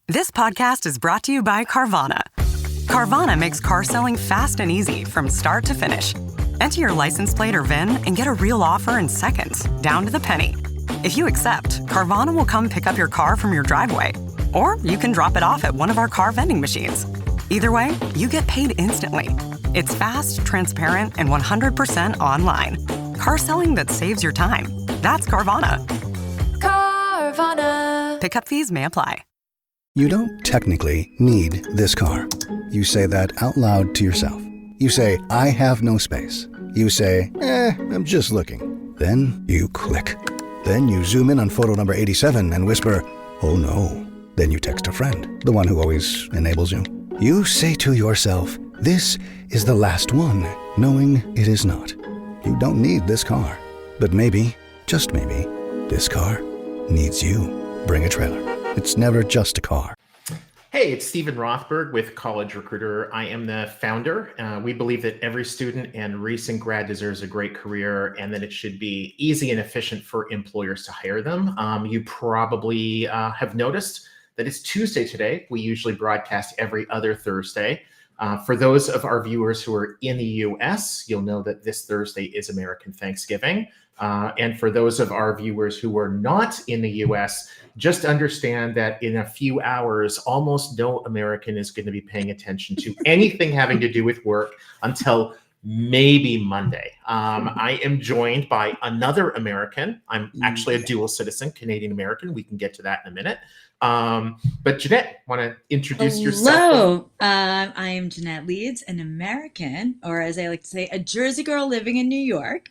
This podcast is brought to you by Carvana. Carvana makes car selling fast and easy from start to finish. Enter your license plate or VIN and get a real offer in seconds, down to the penny. If you accept, Carvana will come pick up your car from your driveway. Or you can drop it off at one of our car vending machines. Either way, you get paid instantly. It's fast, transparent, and 100% online. Car selling that saves your time. That's Carvana. Carvana. Pickup fees may apply. You don't technically need this car. You say that out loud to yourself. You say, I have no space. You say, I'm just looking. Then you click. Then you zoom in on photo number 87 and whisper, oh no. Then you text a friend, the one who always enables you. You say to yourself, this is the last one, knowing it is not. You don't need this car. But maybe, just maybe, this car needs you. Bring a trailer. It's never just a car. Hey, it's Stephane Rothberg with College Recruiter. I am the founder. We believe that every student and recent grad deserves a great career and that it should be easy and efficient for employers to hire them. You probably have noticed that it's Tuesday today. We usually broadcast every other Thursday. For those of our viewers who are in the U.S., you'll know that this Thursday is American Thanksgiving. And for those of our viewers who are not in the U.S., just understand that in a few hours, almost no American is going to be paying attention to anything having to do with work until maybe Monday. I am joined by another American. I'm actually a dual citizen, Canadian American. We can get to that in a minute. But Jeanette, want to introduce yourself? Hello, I am Jeanette Leeds, an American, or as I like to say, a Jersey girl living in New York,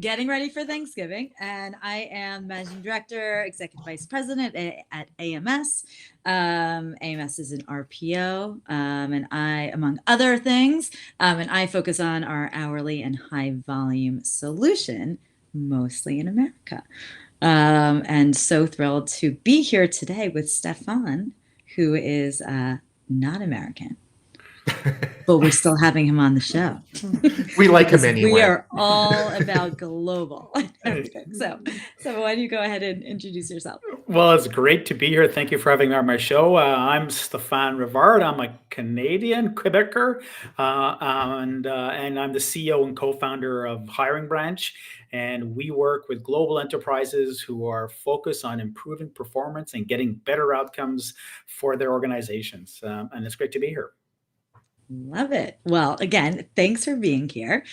getting ready for Thanksgiving. And I am Managing Director, Executive Vice President at AMS. AMS is an RPO, and I, among other things, and I focus on our hourly and high volume solution, mostly in America. And so thrilled to be here today with Stephane, who is not American, but we're still having him on the show. We like him anyway. We are all about global. So why don't you go ahead and introduce yourself? Well, it's great to be here. Thank you for having me on my show. I'm Stephane Rivard. I'm a Canadian Quebecer, and I'm the CEO and co-founder of HiringBranch. And we work with global enterprises who are focused on improving performance and getting better outcomes for their organizations. And it's great to be here. Love it. Well, again, thanks for being here.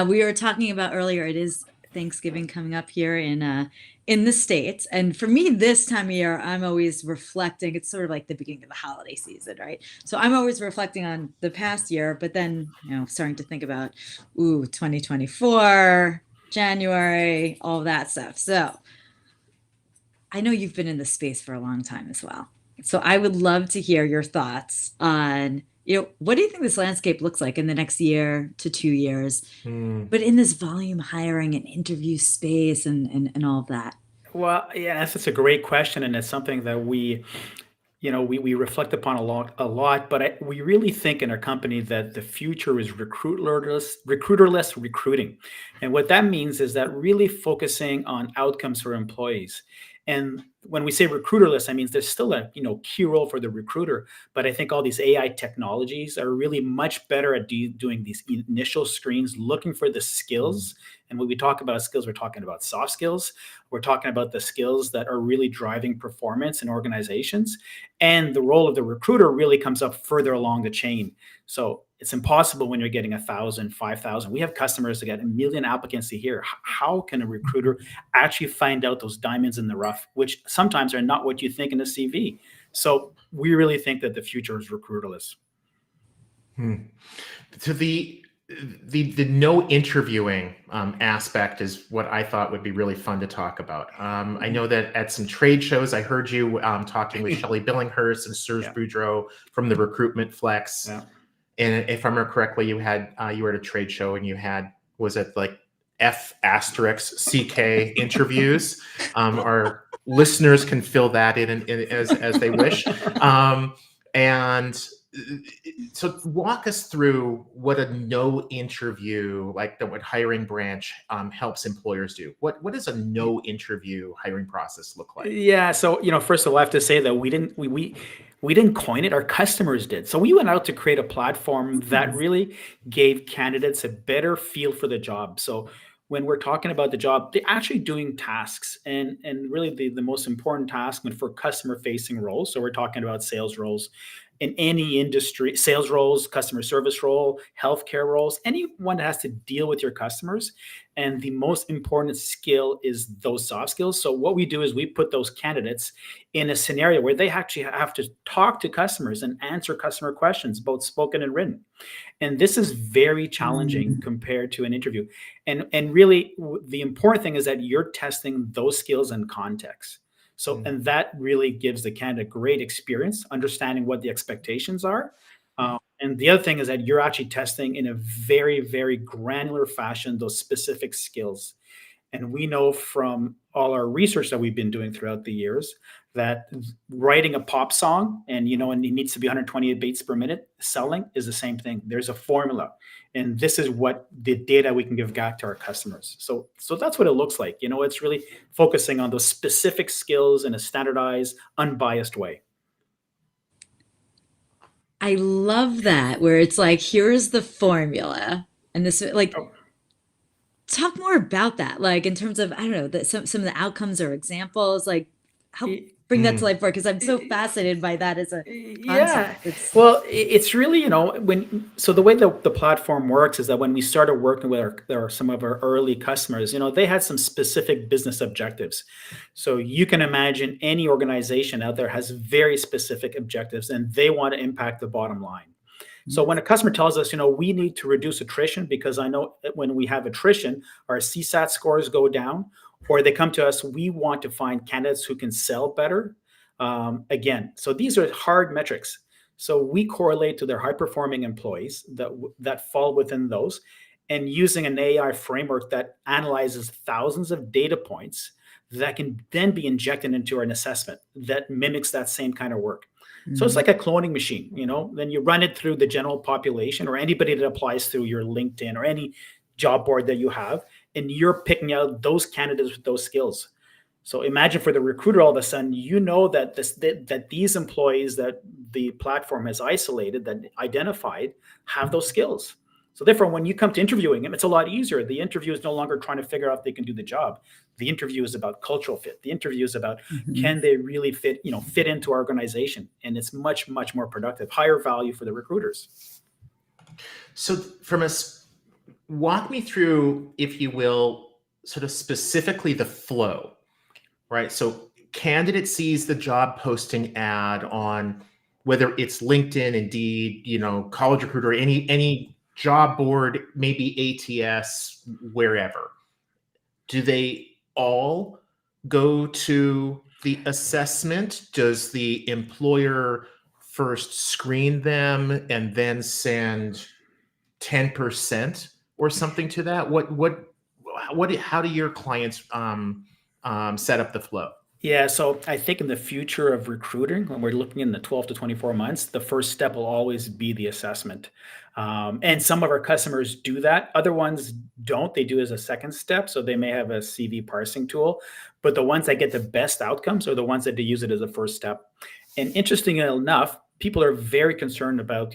We were talking about earlier, it is Thanksgiving coming up here in the States. And for me, this time of year, I'm always reflecting. It's sort of like the beginning of the holiday season, right? So I'm always reflecting on the past year, but then, starting to think about, 2024, January, all that stuff. So I know you've been in this space for a long time as well. So I would love to hear your thoughts on, what do you think this landscape looks like in the next year to 2 years, but in this volume hiring and interview space and all of that? Well, yeah, that's a great question. And it's something that we reflect upon a lot, but we really think in our company that the future is recruiterless recruiting. And what that means is that really focusing on outcomes for employees. And when we say recruiterless, I mean, there's still a key role for the recruiter, but I think all these AI technologies are really much better at doing these initial screens, looking for the skills. And when we talk about skills, we're talking about soft skills. We're talking about the skills that are really driving performance in organizations. And the role of the recruiter really comes up further along the chain. So it's impossible when you're getting 1,000, 5,000. We have customers that get 1 million applicants a year. How can a recruiter actually find out those diamonds in the rough, which sometimes are not what you think in a CV? So we really think that the future is recruiterless. So the no interviewing aspect is what I thought would be really fun to talk about. I know that at some trade shows, I heard you talking with Shelley Billinghurst and Serge Boudreau from the Recruitment Flex. Yeah. And if I remember correctly, you were at a trade show and you had, was it like F***CK interviews? Our listeners can fill that in as they wish. And So walk us through what a no interview, like what HiringBranch helps employers do. What does a no interview hiring process look like? Yeah. So, first of all, I have to say that we didn't coin it, our customers did. So we went out to create a platform that really gave candidates a better feel for the job. So when we're talking about the job, they're actually doing tasks, and really the most important task for customer facing roles. So we're talking about sales roles in any industry, sales roles, customer service role, healthcare roles, anyone that has to deal with your customers. And the most important skill is those soft skills. So what we do is we put those candidates in a scenario where they actually have to talk to customers and answer customer questions, both spoken and written. And this is very challenging compared to an interview. And really the important thing is that you're testing those skills in context. So, and that really gives the candidate great experience, understanding what the expectations are. And the other thing is that you're actually testing in a very, very granular fashion those specific skills. And we know from all our research that we've been doing throughout the years that writing a pop song and it needs to be 128 beats per minute, selling is the same thing. There's a formula. And this is what the data we can give back to our customers. So that's what it looks like. It's really focusing on those specific skills in a standardized, unbiased way. I love that, where it's like, here's the formula. And this, talk more about that, like in terms of, I don't know, some of the outcomes or examples, like help bring that to life for, because I'm so fascinated by that as a concept. Well, it's really, so the way the platform works is that when we started working with some of our early customers, they had some specific business objectives. So you can imagine any organization out there has very specific objectives and they want to impact the bottom line. So when a customer tells us, we need to reduce attrition because I know that when we have attrition, our CSAT scores go down, or they come to us, we want to find candidates who can sell better. Again, so these are hard metrics. So we correlate to their high-performing employees that fall within those, and using an AI framework that analyzes thousands of data points that can then be injected into an assessment that mimics that same kind of work. So it's like a cloning machine, then you run it through the general population or anybody that applies through your LinkedIn or any job board that you have, and you're picking out those candidates with those skills. So imagine for the recruiter, all of a sudden, that these employees that the platform has isolated, that identified, have those skills. So therefore, when you come to interviewing them, it's a lot easier. The interview is no longer trying to figure out if they can do the job. The interview is about cultural fit. The interview is about can they really fit into our organization? And it's much, much more productive, higher value for the recruiters. So walk me through, if you will, sort of specifically the flow, right? So candidate sees the job posting ad on whether it's LinkedIn, Indeed, College Recruiter, any job board, maybe ATS, wherever. Do they all go to the assessment? Does the employer first screen them and then send 10% or something to that? How do your clients set up the flow? Yeah, so I think in the future of recruiting, when we're looking in the 12 to 24 months, the first step will always be the assessment. And some of our customers do that. Other ones don't. They do as a second step. So they may have a CV parsing tool. But the ones that get the best outcomes are the ones that they use it as a first step. And interestingly enough, people are very concerned about,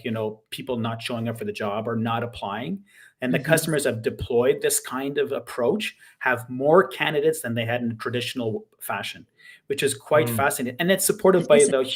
people not showing up for the job or not applying. And the customers have deployed this kind of approach, have more candidates than they had in a traditional fashion, which is quite fascinating. And it's supported by the...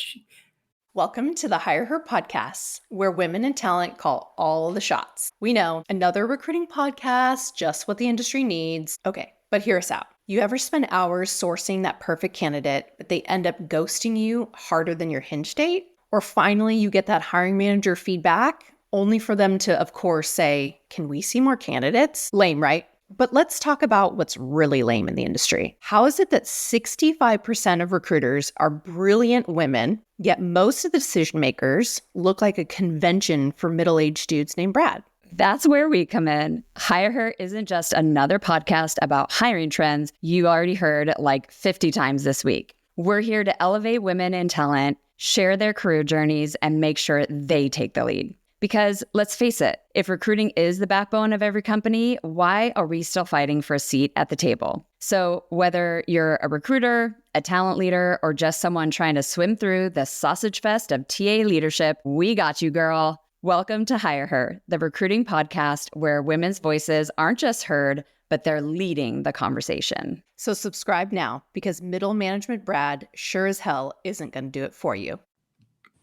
Welcome to the Hire Her podcast, where women in talent call all the shots. We know, another recruiting podcast, just what the industry needs. Okay, but hear us out. You ever spend hours sourcing that perfect candidate, but they end up ghosting you harder than your hinge date? Or finally, you get that hiring manager feedback, only for them to, of course, say, can we see more candidates? Lame, right? But let's talk about what's really lame in the industry. How is it that 65% of recruiters are brilliant women, yet most of the decision makers look like a convention for middle-aged dudes named Brad? That's where we come in. Hire Her isn't just another podcast about hiring trends you already heard like 50 times this week. We're here to elevate women in talent, share their career journeys, and make sure they take the lead. Because let's face it, if recruiting is the backbone of every company, why are we still fighting for a seat at the table? So whether you're a recruiter, a talent leader, or just someone trying to swim through the sausage fest of TA leadership, we got you, girl. Welcome to Hire Her, the recruiting podcast where women's voices aren't just heard, but they're leading the conversation. So subscribe now, because middle management Brad sure as hell isn't going to do it for you.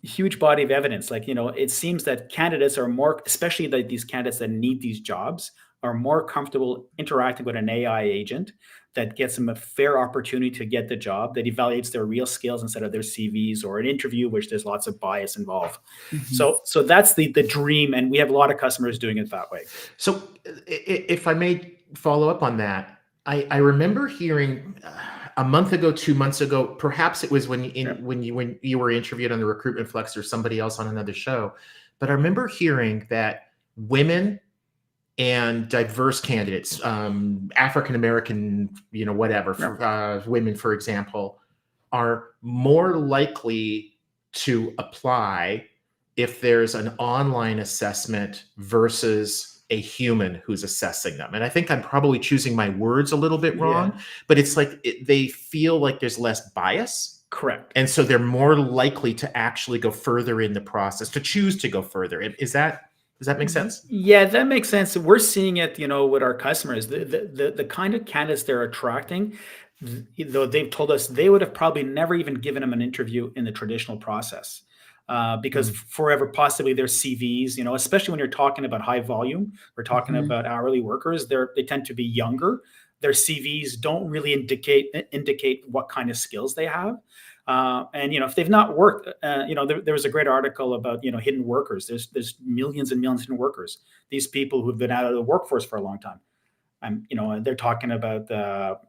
Huge body of evidence. Like, it seems that candidates are more, especially these candidates that need these jobs, are more comfortable interacting with an AI agent that gets them a fair opportunity to get the job, that evaluates their real skills instead of their CVs, or an interview, which there's lots of bias involved. So that's the dream. And we have a lot of customers doing it that way. So if I may follow up on that, I remember hearing a month ago, 2 months ago, perhaps it was when you were interviewed on the Recruitment Flex or somebody else on another show, but I remember hearing that women and diverse candidates, African American, women, for example, are more likely to apply if there's an online assessment versus a human who's assessing them. And I think I'm probably choosing my words a little bit wrong, but it's like they feel like there's less bias. Correct. And so they're more likely to actually go further in the process, to choose to go further. Does that make sense? Yeah, that makes sense. We're seeing it, with our customers, the kind of candidates they're attracting, though they've told us they would have probably never even given them an interview in the traditional process. Because forever, possibly their CVs, especially when you're talking about high volume, we're talking about hourly workers, they tend to be younger. Their CVs don't really indicate what kind of skills they have. And if they've not worked, there was a great article about, hidden workers. There's millions and millions of hidden workers. These people who've been out of the workforce for a long time. They're talking about,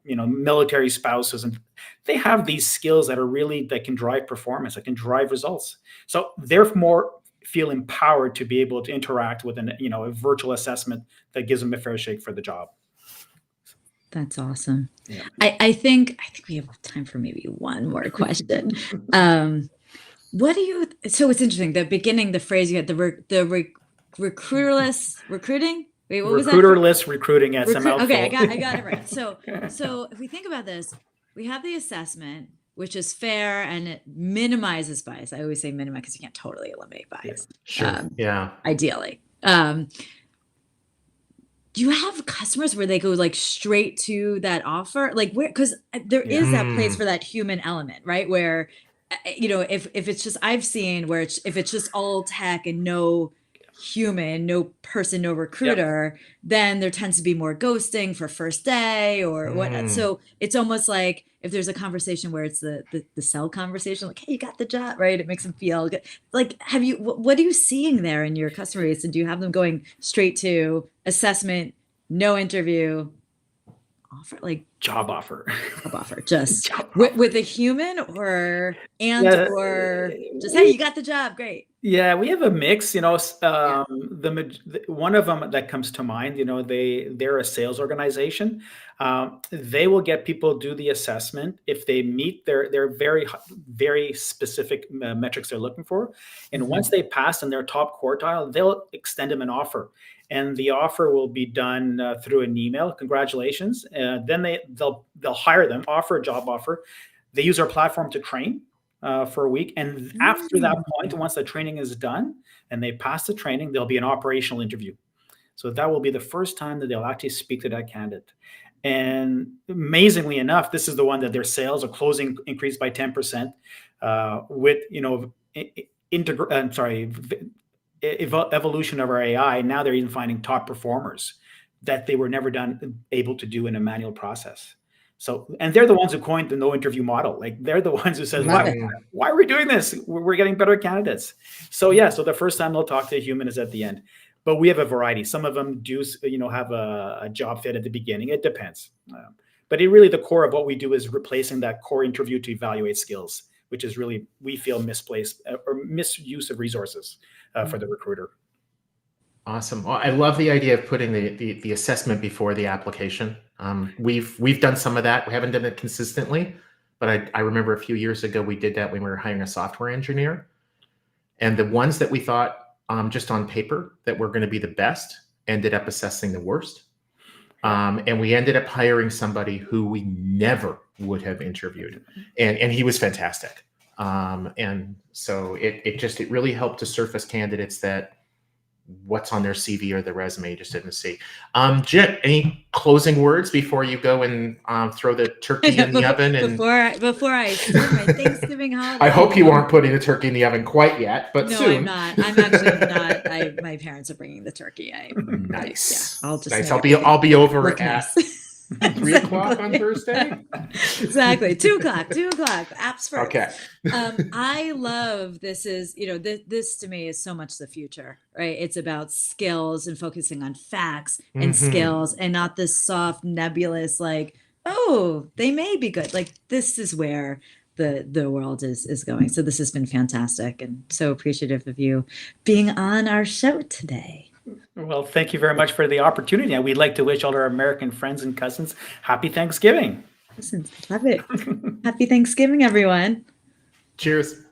military spouses, and they have these skills that can drive performance, that can drive results. So they're more feel empowered to be able to interact with a virtual assessment that gives them a fair shake for the job. That's awesome. Yeah. I think we have time for maybe one more question. So it's interesting. The beginning, the phrase you had, the recruiterless recruiting. Wait, what was that? Recruiterless recruiting. Yes, okay, I got it right. So if we think about this, we have the assessment, which is fair and it minimizes bias. I always say minimize because you can't totally eliminate bias. Sure. Ideally. Do you have customers where they go like straight to that offer? Like where, because there is that place for that human element, right? Where, if it's just, I've seen where if it's just all tech and no human, no person, no recruiter, then there tends to be more ghosting for first day or what. So it's almost like if there's a conversation where it's the sell conversation, like, hey, you got the job, right? It makes them feel good. Like, what are you seeing there in your customer base? And do you have them going straight to assessment, no interview, offer, like job offer, just with a human or just, hey, you got the job, great. Yeah, we have a mix, one of them that comes to mind, they're a sales organization. They will get people do the assessment if they meet their very, very specific metrics they're looking for. And once they pass in their top quartile, they'll extend them an offer. And the offer will be done through an email. Congratulations. Then they'll hire them, offer a job offer. They use our platform to train for a week. And after that point, once the training is done and they pass the training, there'll be an operational interview. So that will be the first time that they'll actually speak to that candidate. And amazingly enough, this is the one that their sales are closing increased by 10% with, evolution of our AI. Now they're even finding top performers that they were never able to do in a manual process. So, and they're the ones who coined the no interview model. Like they're the ones who says, why are we doing this? We're getting better candidates. So so the first time they'll talk to a human is at the end, but we have a variety. Some of them do, have a job fit at the beginning. It depends. But the core of what we do is replacing that core interview to evaluate skills, which is really, we feel, misplaced or misuse of resources for the recruiter. Awesome. Well, I love the idea of putting the assessment before the application. We've done some of that. We haven't done it consistently, but I remember a few years ago we did that when we were hiring a software engineer, and the ones that we thought just on paper that were going to be the best ended up assessing the worst. And we ended up hiring somebody who we never would have interviewed, and he was fantastic. And so it really helped to surface candidates that what's on their CV or their resume you just didn't see. Jeanette, any closing words before you go and throw the turkey in the oven? And before I start my Thanksgiving holiday. I hope you aren't putting the turkey in the oven quite yet, but no, soon. I'm not. I'm actually not. My parents are bringing the turkey. Nice. I'll just. Nice. I'll be over at nice. 3 o'clock on Thursday. Exactly. 2 o'clock. Apps first. Okay. I love this is, this to me is so much the future, right? It's about skills and focusing on facts and skills and not this soft, nebulous, like, oh, they may be good. Like this is where the world is going. So this has been fantastic and so appreciative of you being on our show today. Well, thank you very much for the opportunity. And we'd like to wish all our American friends and cousins happy Thanksgiving. Listen, love it. Happy Thanksgiving, everyone. Cheers.